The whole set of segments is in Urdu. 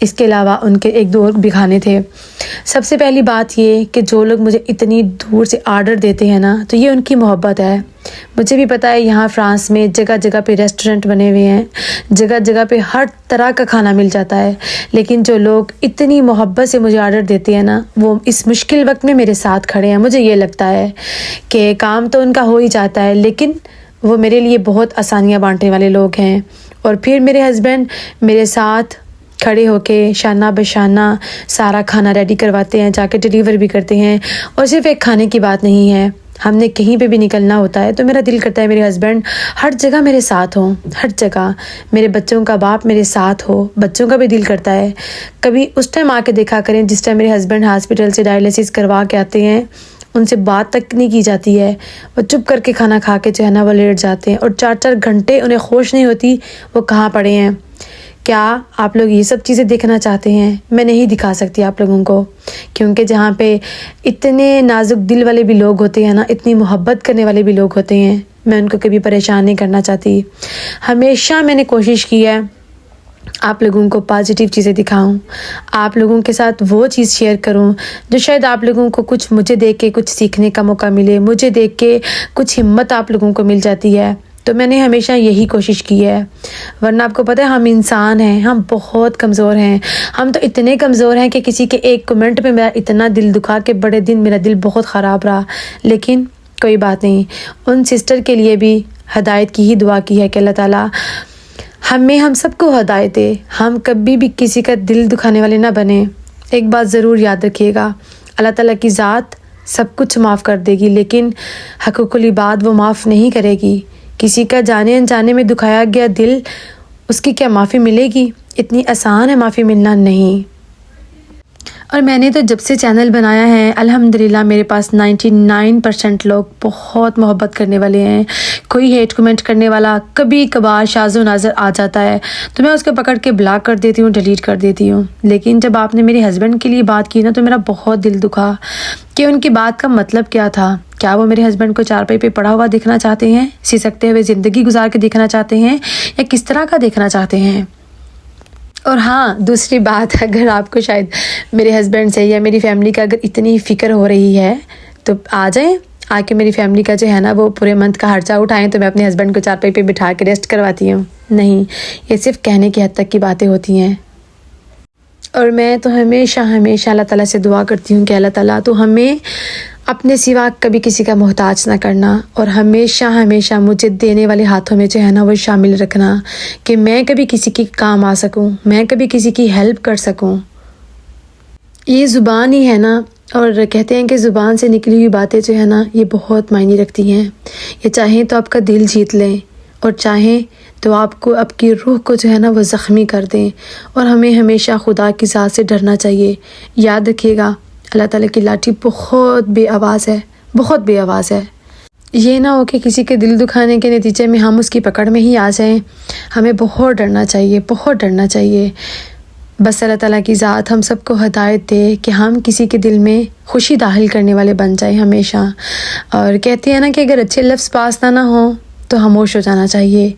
اس کے علاوہ ان کے ایک دو اور بھی کھانے تھے۔ سب سے پہلی بات یہ کہ جو لوگ مجھے اتنی دور سے آرڈر دیتے ہیں نا، تو یہ ان کی محبت ہے۔ مجھے بھی پتہ ہے یہاں فرانس میں جگہ جگہ پہ ریسٹورنٹ بنے ہوئے ہیں، جگہ جگہ پہ ہر طرح کا کھانا مل جاتا ہے، لیکن جو لوگ اتنی محبت سے مجھے آرڈر دیتے ہیں نا، وہ اس مشکل وقت میں میرے ساتھ کھڑے ہیں۔ مجھے یہ لگتا ہے کہ کام تو ان کا ہو ہی جاتا ہے، لیکن وہ میرے لیے بہت آسانیاں بانٹنے والے لوگ ہیں۔ اور پھر میرے ہسبینڈ میرے ساتھ کھڑے ہو کے شانہ بشانہ سارا کھانا ریڈی کرواتے ہیں، جا کے ڈیلیور بھی کرتے ہیں۔ اور صرف ایک کھانے کی بات نہیں ہے، ہم نے کہیں پہ بھی نکلنا ہوتا ہے تو میرا دل کرتا ہے میرے ہسبینڈ ہر جگہ میرے ساتھ ہوں، ہر جگہ میرے بچوں کا باپ میرے ساتھ ہو۔ بچوں کا بھی دل کرتا ہے کبھی اس ٹائم آ کے دیکھا کریں جس ٹائم میرے ہسبینڈ ہاسپٹل سے ڈائلیسس کروا کے آتے ہیں، ان سے بات تک نہیں کی جاتی ہے، وہ چپ کر کے کھانا کھا کے جو ہے نا وہ لیٹ جاتے ہیں، اور 4 گھنٹے انہیں ہوش نہیں ہوتی وہ کہاں پڑے ہیں۔ کیا آپ لوگ یہ سب چیزیں دیکھنا چاہتے ہیں؟ میں نہیں دکھا سکتی آپ لوگوں کو، کیونکہ جہاں پہ اتنے نازک دل والے بھی لوگ ہوتے ہیں نا، اتنی محبت کرنے والے بھی لوگ ہوتے ہیں، میں ان کو کبھی پریشان نہیں کرنا چاہتی۔ ہمیشہ میں نے کوشش کی ہے آپ لوگوں کو پازیٹیو چیزیں دکھاؤں، آپ لوگوں کے ساتھ وہ چیز شیئر کروں جو شاید آپ لوگوں کو کچھ مجھے دیکھ کے کچھ سیکھنے کا موقع ملے، مجھے دیکھ کے کچھ ہمت آپ لوگوں کو مل جاتی ہے۔ تو میں نے ہمیشہ یہی کوشش کی ہے، ورنہ آپ کو پتہ ہے ہم انسان ہیں، ہم بہت کمزور ہیں، ہم تو اتنے کمزور ہیں کہ کسی کے ایک کمنٹ پہ میرا اتنا دل دکھا کہ بڑے دن میرا دل بہت خراب رہا، لیکن کوئی بات نہیں۔ ان سسٹر کے لیے بھی ہدایت کی ہی دعا کی ہے کہ اللہ تعالیٰ ہم سب کو ہدایت دے، ہم کبھی بھی کسی کا دل دکھانے والے نہ بنیں۔ ایک بات ضرور یاد رکھیے گا، اللہ تعالیٰ کی ذات سب کچھ معاف کر دے گی، لیکن حقوق العباد وہ معاف نہیں کرے گی۔ کسی کا جانے انجانے میں دکھایا گیا دل، اس کی کیا معافی ملے گی؟ اتنی آسان ہے معافی ملنا نہیں۔ اور میں نے تو جب سے چینل بنایا ہے الحمدللہ میرے پاس 99% لوگ بہت محبت کرنے والے ہیں۔ کوئی ہیٹ کمنٹ کرنے والا کبھی کبھار شاذ و نادر آ جاتا ہے تو میں اس کو پکڑ کے بلاک کر دیتی ہوں، ڈیلیٹ کر دیتی ہوں، لیکن جب آپ نے میرے ہسبینڈ کے لیے بات کی نا تو میرا بہت دل دکھا کہ ان کی بات کا مطلب کیا تھا۔ کیا وہ میرے ہسبینڈ کو چارپائی پہ پڑا ہوا دیکھنا چاہتے ہیں، سکتے ہوئے زندگی گزار کے دیکھنا چاہتے ہیں، یا کس طرح کا دیکھنا چاہتے ہیں؟ اور ہاں دوسری بات، اگر آپ کو شاید میرے ہسبینڈ سے یا میری فیملی کا اگر اتنی فکر ہو رہی ہے تو آ جائیں، آ کے میری فیملی کا جو ہے نا وہ پورے منتھ کا خرچہ اٹھائیں، تو میں اپنے ہسبینڈ کو چارپائی پہ بٹھا کے ریسٹ کرواتی ہوں۔ نہیں، یہ صرف کہنے کی حد تک کی باتیں ہوتی ہیں۔ اور میں تو ہمیشہ اللہ تعالیٰ سے دعا کرتی ہوں کہ اللہ تعالیٰ تو ہمیں اپنے سوا کبھی کسی کا محتاج نہ کرنا، اور ہمیشہ مجھے دینے والے ہاتھوں میں جو ہے نا وہ شامل رکھنا کہ میں کبھی کسی کی کام آ سکوں، میں کبھی کسی کی ہیلپ کر سکوں۔ یہ زبان ہی ہے نا، اور کہتے ہیں کہ زبان سے نکلی ہوئی باتیں جو ہے نا یہ بہت معنی رکھتی ہیں۔ یہ چاہیں تو آپ کا دل جیت لیں، اور چاہیں تو آپ کو آپ کی روح کو جو ہے نا وہ زخمی کر دیں۔ اور ہمیں ہمیشہ خدا کی ذات سے ڈرنا چاہیے۔ یاد رکھیے گا اللہ تعالیٰ کی لاٹھی بہت بے آواز ہے، بہت بے آواز ہے۔ یہ نہ ہو کہ کسی کے دل دکھانے کے نتیجے میں ہم اس کی پکڑ میں ہی آ جائیں۔ ہمیں بہت ڈرنا چاہیے، بہت ڈرنا چاہیے۔ بس اللہ تعالیٰ کی ذات ہم سب کو ہدایت دے کہ ہم کسی کے دل میں خوشی داخل کرنے والے بن جائیں ہمیشہ۔ اور کہتے ہیں نا کہ اگر اچھے لفظ پاس نہ ہوں تو خاموش ہو جانا چاہیے،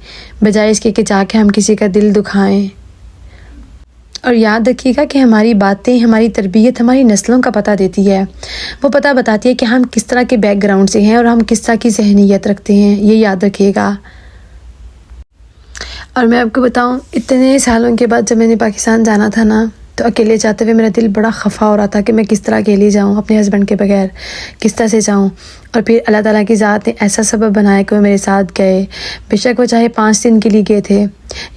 بجائے اس کے کہ جا کے ہم کسی کا دل دکھائیں۔ اور یاد رکھیے گا کہ ہماری باتیں، ہماری تربیت ہماری نسلوں کا پتہ دیتی ہے، وہ پتہ بتاتی ہے کہ ہم کس طرح کے بیک گراؤنڈ سے ہیں اور ہم کس طرح کی ذہنیت رکھتے ہیں، یہ یاد رکھیے گا۔ اور میں آپ کو بتاؤں، اتنے سالوں کے بعد جب میں نے پاکستان جانا تھا نا تو اکیلے جاتے ہوئے میرا دل بڑا خفا ہو رہا تھا کہ میں کس طرح اکیلی جاؤں، اپنے ہسبینڈ کے بغیر کس طرح سے جاؤں۔ اور پھر اللہ تعالیٰ کی ذات نے ایسا سبب بنایا کہ وہ میرے ساتھ گئے، بے شک وہ چاہے 5 دن کے لیے گئے تھے۔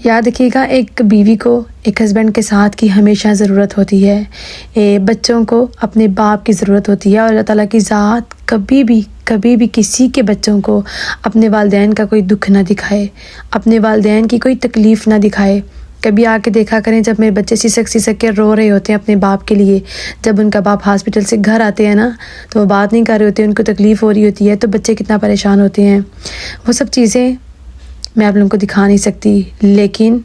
یاد رکھیے گا ایک بیوی کو ایک ہسبینڈ کے ساتھ کی ہمیشہ ضرورت ہوتی ہے، بچوں کو اپنے باپ کی ضرورت ہوتی ہے، اور اللہ تعالیٰ کی ذات کبھی بھی کسی کے بچوں کو اپنے والدین کا کوئی دکھ نہ دکھائے، اپنے والدین کی کوئی تکلیف نہ دکھائے۔ کبھی آ کے دیکھا کریں جب میرے بچے سسک کے رو رہے ہوتے ہیں اپنے باپ کے لیے، جب ان کا باپ ہاسپٹل سے گھر آتے ہیں نا تو وہ بات نہیں کر رہے ہوتے، ان کو تکلیف ہو رہی ہوتی ہے، تو بچے کتنا پریشان ہوتے ہیں۔ وہ سب چیزیں میں آپ لوگوں کو دکھا نہیں سکتی، لیکن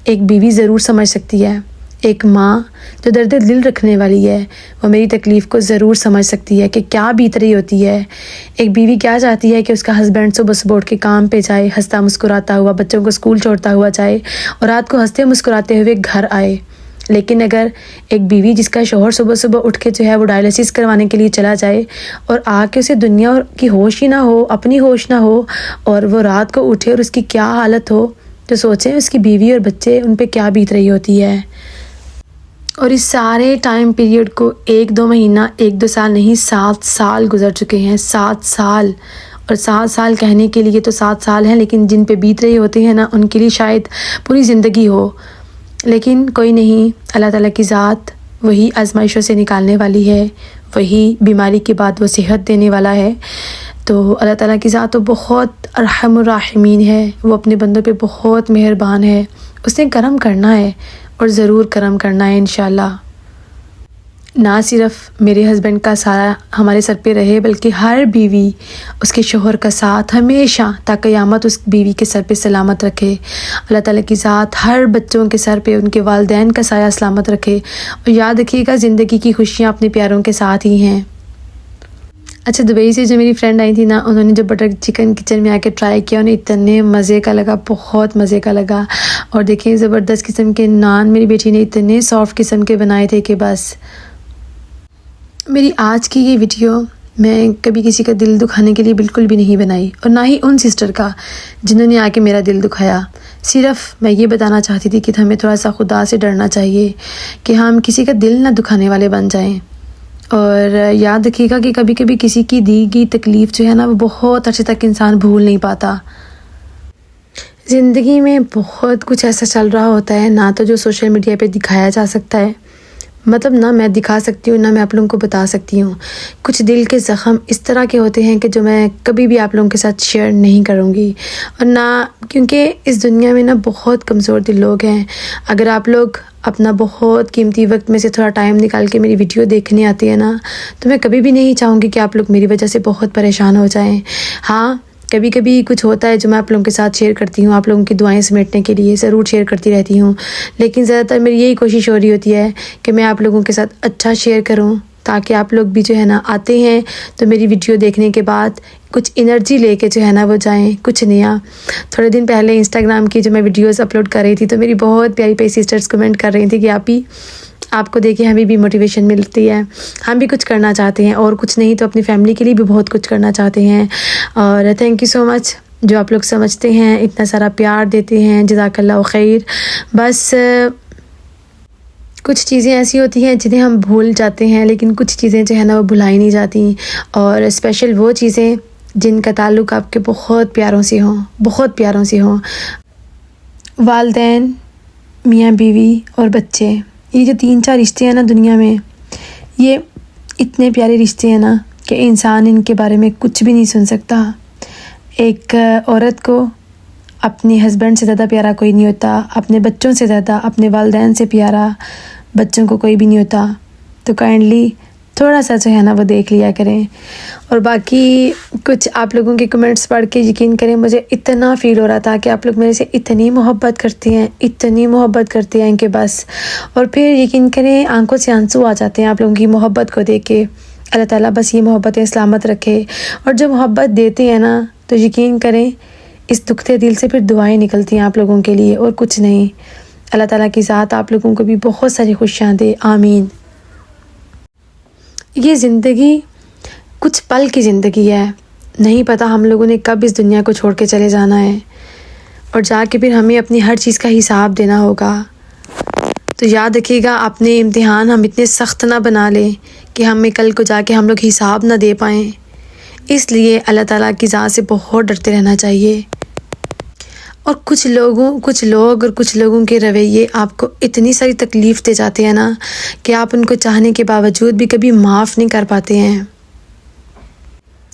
ایک بیوی ضرور سمجھ سکتی ہے، ایک ماں جو درد دل رکھنے والی ہے وہ میری تکلیف کو ضرور سمجھ سکتی ہے کہ کیا بیت رہی ہوتی ہے۔ ایک بیوی کیا چاہتی ہے کہ اس کا ہسبینڈ صبح اٹھ کے کام پہ جائے، ہنستا مسکراتا ہوا، بچوں کو اسکول چھوڑتا ہوا جائے، اور رات کو ہنستے مسکراتے ہوئے گھر آئے۔ لیکن اگر ایک بیوی جس کا شوہر صبح صبح اٹھ کے جو ہے وہ ڈائلیسس کروانے کے لیے چلا جائے اور آ کے اسے دنیا کی ہوش ہی نہ ہو، اپنی ہوش نہ ہو، اور وہ رات کو اٹھے اور اس کی کیا حالت ہو، تو سوچیں اس کی بیوی اور بچے ان پہ کیا بیت رہی ہوتی ہے۔ اور اس سارے ٹائم پیریڈ کو 1-2 مہینہ 1-2 سال نہیں 7 سال گزر چکے ہیں، 7 سال۔ اور 7 سال کہنے کے لیے تو 7 سال ہیں، لیکن جن پہ بیت رہے ہوتے ہیں نا ان کے لیے شاید پوری زندگی ہو۔ لیکن کوئی نہیں، اللہ تعالیٰ کی ذات وہی آزمائشوں سے نکالنے والی ہے، وہی بیماری کے بعد وہ صحت دینے والا ہے۔ تو اللہ تعالیٰ کی ذات تو بہت ارحم الراحمین ہے، وہ اپنے بندوں پہ بہت مہربان ہے، اس نے کرم کرنا ہے اور ضرور کرم کرنا ہے انشاءاللہ۔ نہ صرف میرے ہسبینڈ کا سایہ ہمارے سر پہ رہے، بلکہ ہر بیوی اس کے شوہر کا ساتھ ہمیشہ تا قیامت اس بیوی کے سر پہ سلامت رکھے۔ اللہ تعالیٰ کی ذات ہر بچوں کے سر پہ ان کے والدین کا سایہ سلامت رکھے، اور یاد رکھیے گا زندگی کی خوشیاں اپنے پیاروں کے ساتھ ہی ہیں۔ اچھا، دبئی سے جو میری فرینڈ آئی تھی نا، انہوں نے جو بٹر چکن کچن میں آ کے ٹرائی کیا، انہیں اتنے مزے کا لگا، بہت مزے کا لگا۔ اور دیکھیں زبردست قسم کے نان میری بیٹی نے اتنے سافٹ قسم کے بنائے تھے کہ بس۔ میری آج کی یہ ویڈیو میں کبھی کسی کا دل دکھانے کے لیے بالکل بھی نہیں بنائی، اور نہ ہی ان سسٹر کا جنہوں نے آ کے میرا دل دکھایا۔ صرف میں یہ بتانا چاہتی تھی کہ ہمیں تھوڑا سا خدا سے ڈرنا چاہیے کہ ہم کسی کا دل نہ دکھانے والے بن جائیں۔ اور یاد رکھیے گا کہ کبھی کبھی کسی کی دی گئی تکلیف جو ہے نا وہ بہت عرصے تک انسان بھول نہیں پاتا۔ زندگی میں بہت کچھ ایسا چل رہا ہوتا ہے، نہ تو جو سوشل میڈیا پہ دکھایا جا سکتا ہے، مطلب نہ میں دکھا سکتی ہوں نہ میں آپ لوگوں کو بتا سکتی ہوں۔ کچھ دل کے زخم اس طرح کے ہوتے ہیں کہ جو میں کبھی بھی آپ لوگوں کے ساتھ شیئر نہیں کروں گی، اور نہ کیونکہ اس دنیا میں نا بہت کمزور دل لوگ ہیں۔ اگر آپ لوگ اپنا بہت قیمتی وقت میں سے تھوڑا ٹائم نکال کے میری ویڈیو دیکھنے آتی ہے نا، تو میں کبھی بھی نہیں چاہوں گی کہ آپ لوگ میری وجہ سے بہت پریشان ہو جائیں۔ ہاں، کبھی کبھی کچھ ہوتا ہے جو میں آپ لوگوں کے ساتھ شیئر کرتی ہوں، آپ لوگوں کی دعائیں سمیٹنے کے لیے ضرور شیئر کرتی رہتی ہوں، لیکن زیادہ تر میری یہی کوشش ہو رہی ہوتی ہے کہ میں آپ لوگوں کے ساتھ اچھا شیئر کروں، تاکہ آپ لوگ بھی جو ہے نا آتے ہیں تو میری ویڈیو دیکھنے کے بعد کچھ انرجی لے کے جو ہے نا وہ جائیں، کچھ نیا۔ تھوڑے دن پہلے انسٹاگرام کی جو میں ویڈیوز اپلوڈ کر رہی تھی تو میری بہت پیاری پیاری سسٹرز کمنٹ کر رہی تھیں کہ آپ کو دیکھے ہمیں بھی موٹیویشن ملتی ہے، ہم بھی کچھ کرنا چاہتے ہیں، اور کچھ نہیں تو اپنی فیملی کے لیے بھی بہت کچھ کرنا چاہتے ہیں۔ اور تھینک یو سو مچ جو آپ لوگ سمجھتے ہیں، اتنا سارا پیار دیتے ہیں، جزاک اللہ خیر۔ بس کچھ چیزیں ایسی ہوتی ہیں جنہیں ہم بھول جاتے ہیں، لیکن کچھ چیزیں جو ہے نا وہ بھلائی نہیں جاتی، اور اسپیشل وہ چیزیں جن کا تعلق آپ کے بہت پیاروں سے ہوں، بہت پیاروں سے ہوں۔ والدین، میاں بیوی اور بچے، یہ جو 3-4 رشتے ہیں نا دنیا میں، یہ اتنے پیارے رشتے ہیں نا کہ انسان ان کے بارے میں کچھ بھی نہیں سن سکتا۔ ایک عورت کو اپنے ہسبینڈ سے زیادہ پیارا کوئی نہیں ہوتا، اپنے بچوں سے زیادہ اپنے والدین سے پیارا بچوں کو کوئی بھی نہیں ہوتا۔ تو کائنڈلی تھوڑا سا جو ہے نا وہ دیکھ لیا کریں۔ اور باقی کچھ آپ لوگوں کے کمنٹس پڑھ کے یقین کریں مجھے اتنا فیل ہو رہا تھا کہ آپ لوگ میرے سے اتنی محبت کرتے ہیں، اتنی محبت کرتے ہیں کہ بس، اور پھر یقین کریں آنکھوں سے آنسو آ جاتے ہیں آپ لوگوں کی محبت کو دیکھ کے۔ اللہ تعالیٰ بس یہ محبتیں سلامت رکھے، اور جو محبت دیتے ہیں نا تو یقین کریں اس دکھتے دل سے پھر دعائیں نکلتی ہیں آپ لوگوں کے لیے، اور کچھ نہیں۔ اللہ تعالیٰ کی ذات آپ لوگوں کو بھی بہت ساری خوشیاں دے، آمین۔ یہ زندگی کچھ پل کی زندگی ہے، نہیں پتہ ہم لوگوں نے کب اس دنیا کو چھوڑ کے چلے جانا ہے، اور جا کے پھر ہمیں اپنی ہر چیز کا حساب دینا ہوگا۔ تو یاد رکھیے گا اپنے امتحان ہم اتنے سخت نہ بنا لیں کہ ہمیں کل کو جا کے ہم لوگ حساب نہ دے پائیں۔ اس لیے اللہ تعالیٰ کی ذات سے بہت ڈرتے رہنا چاہیے۔ اور کچھ لوگ اور کچھ لوگوں کے رویے آپ کو اتنی ساری تکلیف دے جاتے ہیں نا کہ آپ ان کو چاہنے کے باوجود بھی کبھی معاف نہیں کر پاتے ہیں۔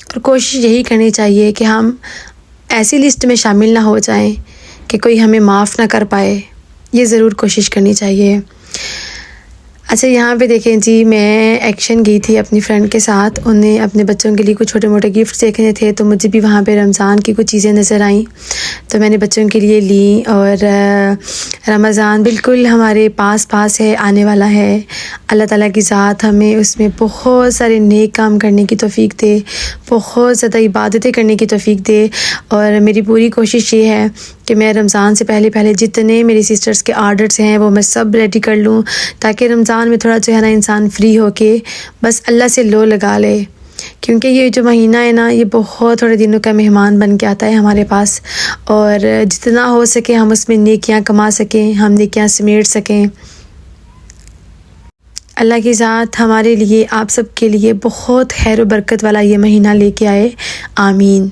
اور کوشش یہی کرنی چاہیے کہ ہم ایسی لسٹ میں شامل نہ ہو جائیں کہ کوئی ہمیں معاف نہ کر پائے، یہ ضرور کوشش کرنی چاہیے۔ اچھا، یہاں پہ دیکھیں جی، میں ایکشن گئی تھی اپنی فرینڈ کے ساتھ، انہیں اپنے بچوں کے لیے کچھ چھوٹے موٹے گفٹ دیکھنے تھے، تو مجھے بھی وہاں پہ رمضان کی کچھ چیزیں نظر آئیں تو میں نے بچوں کے لیے لیں۔ اور رمضان بالکل ہمارے پاس ہے، آنے والا ہے۔ اللہ تعالیٰ کی ذات ہمیں اس میں بہت سارے نیک کام کرنے کی توفیق دے، بہت زیادہ عبادتیں کرنے کی توفیق دے، اور میری پوری کوشش یہ ہے کہ میں رمضان سے پہلے جتنے میری سسٹرز کے آرڈرز ہیں وہ میں سب ریڈی کر لوں، تاکہ رمضان میں تھوڑا جو ہے نا انسان فری ہو کے بس اللہ سے لو لگا لے، کیونکہ یہ جو مہینہ ہے نا یہ بہت تھوڑے دنوں کا مہمان بن کے آتا ہے ہمارے پاس، اور جتنا ہو سکے ہم اس میں نیکیاں کما سکیں، ہم نیکیاں سمیٹ سکیں۔ اللہ کی ذات ہمارے لیے، آپ سب کے لیے بہت خیر و برکت والا یہ مہینہ لے کے آئے، آمین۔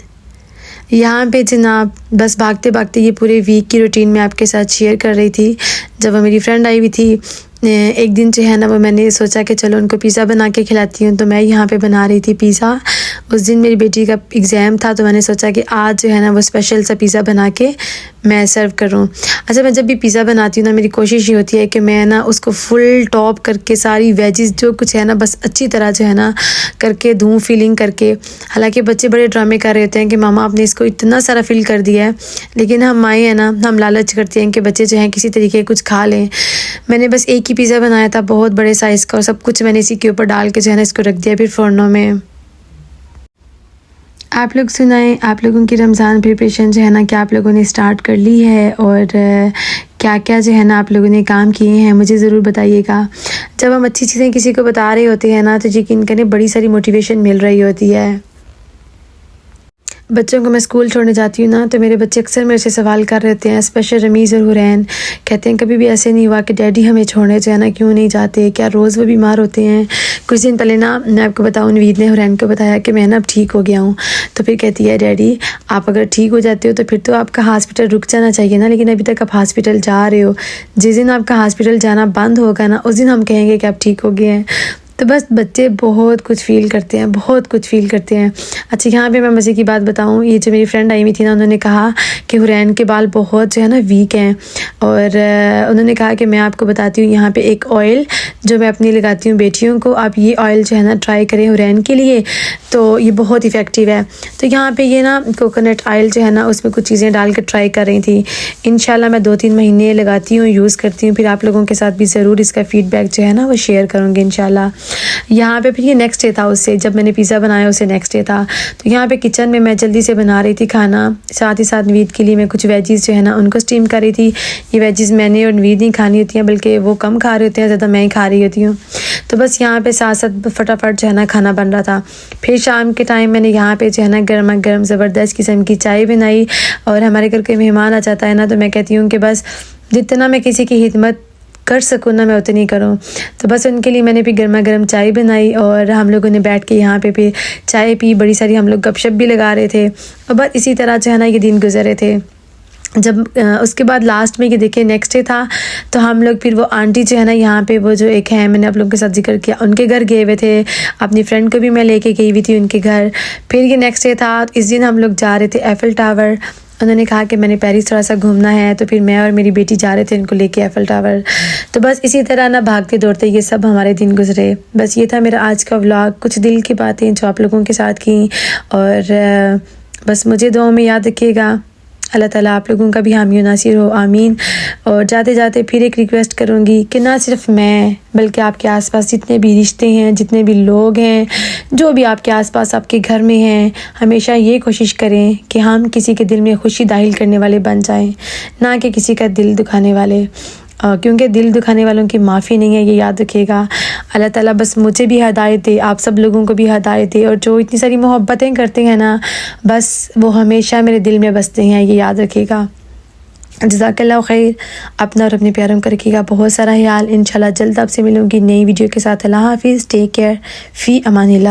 یہاں پہ جناب بس بھاگتے یہ پورے ویک کی روٹین میں آپ کے ساتھ شیئر کر رہی تھی۔ جب وہ میری فرینڈ آئی ہوئی تھی ایک دن جو ہے نا، وہ میں نے سوچا کہ چلو ان کو پیزا بنا کے کھلاتی ہوں، تو میں یہاں پہ بنا رہی تھی پیزا۔ اس دن میری بیٹی کا ایگزام تھا، تو میں نے سوچا کہ آج جو ہے نا وہ اسپیشل سا پیزا بنا کے میں سرو کروں۔ اچھا، میں جب بھی پیزا بناتی ہوں نا، میری کوشش یہ ہوتی ہے کہ میں نا اس کو فل ٹاپ کر کے ساری ویجز جو کچھ ہے نا بس اچھی طرح جو ہے نا کر کے دوں، فیلنگ کر کے۔ حالانکہ بچے بڑے ڈرامے کر رہے ہوتے ہیں کہ ماما آپ نے اس کو اتنا سارا فل کر دیا ہے، لیکن ہم مائیں ہیں نا، ہم لالچ کرتے ہیں کہ بچے جو ہیں کسی طریقے کچھ کھا لیں۔ میں نے بس ایک ہی پیزا بنایا تھا بہت بڑے سائز کا، اور سب کچھ میں نے اسی کے اوپر ڈال کے جو ہے نا اس کو رکھ دیا پھر فورنوں میں۔ آپ لوگ سنائیں، آپ لوگوں کی رمضان پریپریشن جو ہے نا کیا آپ لوگوں نے اسٹارٹ کر لی ہے، اور کیا کیا جو ہے نا آپ لوگوں نے کام کیے ہیں مجھے ضرور بتائیے گا۔ جب ہم اچھی چیزیں کسی کو بتا رہے ہوتے ہیں نا تو یقین کریں بڑی ساری موٹیویشن مل رہی ہوتی ہے۔ بچوں کو میں اسکول چھوڑنے جاتی ہوں نا تو میرے بچے اکثر میرے سے سوال کر رہے ہوتے ہیں، اسپیشل رمیز اور حرین، کہتے ہیں کبھی بھی ایسے نہیں ہوا کہ ڈیڈی ہمیں چھوڑنے جو ہے نا کیوں نہیں جاتے، کیا روز وہ بیمار ہوتے ہیں؟ کچھ دن پہلے نا میں آپ کو بتاؤں، نوید نے حرین کو بتایا کہ میں نا اب ٹھیک ہو گیا ہوں، تو پھر کہتی ہے ڈیڈی آپ اگر ٹھیک ہو جاتے ہو تو پھر تو آپ کا ہاسپٹل رک جانا چاہیے نا، لیکن ابھی تک آپ ہاسپٹل جا رہے ہو، جس دن آپ کا ہاسپٹل جانا بند ہوگا نا اس دن ہم کہیں گے کہ آپ ٹھیک ہو گئے ہیں۔ تو بس بچے بہت کچھ فیل کرتے ہیں، بہت کچھ فیل کرتے ہیں۔ اچھا، یہاں پہ میں مزے کی بات بتاؤں، یہ جو میری فرینڈ آئی ہوئی تھی نا انہوں نے کہا کہ حرین کے بال بہت جو ہے نا ویک ہیں، اور انہوں نے کہا کہ میں آپ کو بتاتی ہوں یہاں پہ ایک آئل جو میں اپنی لگاتی ہوں بیٹیوں کو، آپ یہ آئل جو ہے نا ٹرائی کریں حرین کے لیے، تو یہ بہت ایفیکٹیو ہے۔ تو یہاں پہ یہ نا کوکونٹ آئل جو ہے نا اس میں کچھ چیزیں ڈال کر ٹرائی کر رہی تھی۔ انشاءاللہ میں 2-3 مہینے لگاتی ہوں، یوز کرتی ہوں، پھر آپ لوگوں کے ساتھ بھی ضرور اس کا فیڈ بیک جو ہے نا وہ شیئر کروں گی انشاءاللہ۔ یہاں پہ پھر یہ نیکسٹ ڈے تھا، اس سے جب میں نے پیزا بنایا اسے نیکسٹ ڈے تھا، تو یہاں پہ کچن میں میں جلدی سے بنا رہی تھی کھانا، ساتھ ہی ساتھ نوید کے لیے میں کچھ ویجز جو ہے نا ان کو اسٹیم کر رہی تھی۔ یہ ویجز میں نے اور نوید نہیں کھانی ہوتی ہیں، بلکہ وہ کم کھا رہے ہوتے ہیں، زیادہ میں ہی کھا رہی ہوتی ہوں۔ تو بس یہاں پہ ساتھ ساتھ فٹافٹ جو ہے نا کھانا بن رہا تھا۔ پھر شام کے ٹائم میں نے یہاں پہ جو ہے نا گرما گرم زبردست قسم کی چائے بنائی، اور ہمارے گھر کوئی مہمان آ جاتا ہے نا تو میں کہتی ہوں کہ بس جتنا میں کسی کی خدمت کر سکوں نا میں اتنی کروں، تو بس ان کے لیے میں نے بھی گرما گرم چائے بنائی، اور ہم لوگوں نے بیٹھ کے یہاں پہ پھر چائے پی، بڑی ساری ہم لوگ گپ شپ بھی لگا رہے تھے، اور بس اسی طرح جو ہے نا یہ دن گزرے تھے۔ جب اس کے بعد لاسٹ میں یہ دیکھیں نیکسٹ ڈے تھا، تو ہم لوگ پھر وہ آنٹی جو ہے نا یہاں پہ وہ جو ایک ہے میں نے آپ لوگوں کے ساتھ ذکر کیا، ان کے گھر گئے ہوئے تھے، اپنی فرینڈ کو بھی میں لے کے گئی ہوئی تھی ان کے گھر۔ پھر یہ نیکسٹ ڈے تھا، اس دن ہم لوگ جا رہے تھے ایفل ٹاور، انہوں نے کہا کہ میں نے پیرس تھوڑا سا گھومنا ہے، تو پھر میں اور میری بیٹی جا رہے تھے ان کو لے کے ایفل ٹاور۔ تو بس اسی طرح نا بھاگتے دوڑتے یہ سب ہمارے دن گزرے۔ بس یہ تھا میرا آج کا ولاگ، کچھ دل کی باتیں جو آپ لوگوں کے ساتھ کی، اور بس مجھے دعاؤں میں یاد رکھیے گا۔ اللہ تعالیٰ آپ لوگوں کا بھی حامی و ناصر ہو، آمین۔ اور جاتے جاتے پھر ایک ریکویسٹ کروں گی کہ نہ صرف میں بلکہ آپ کے آس پاس جتنے بھی رشتے ہیں، جتنے بھی لوگ ہیں، جو بھی آپ کے آس پاس آپ کے گھر میں ہیں، ہمیشہ یہ کوشش کریں کہ ہم کسی کے دل میں خوشی داخل کرنے والے بن جائیں، نہ کہ کسی کا دل دکھانے والے، کیونکہ دل دکھانے والوں کی معافی نہیں ہے، یہ یاد رکھیے گا۔ اللہ تعالیٰ بس مجھے بھی ہدایت دے، آپ سب لوگوں کو بھی ہدایت دے، اور جو اتنی ساری محبتیں کرتے ہیں نا بس وہ ہمیشہ میرے دل میں بستے ہیں، یہ یاد رکھیے گا۔ جزاک اللہ خیر، اپنا اور اپنے پیاروں کا رکھیے گا بہت سارا خیال۔ انشاءاللہ جلد آپ سے ملوں گی نئی ویڈیو کے ساتھ۔ اللہ حافظ، ٹیک کیئر، فی امان اللہ۔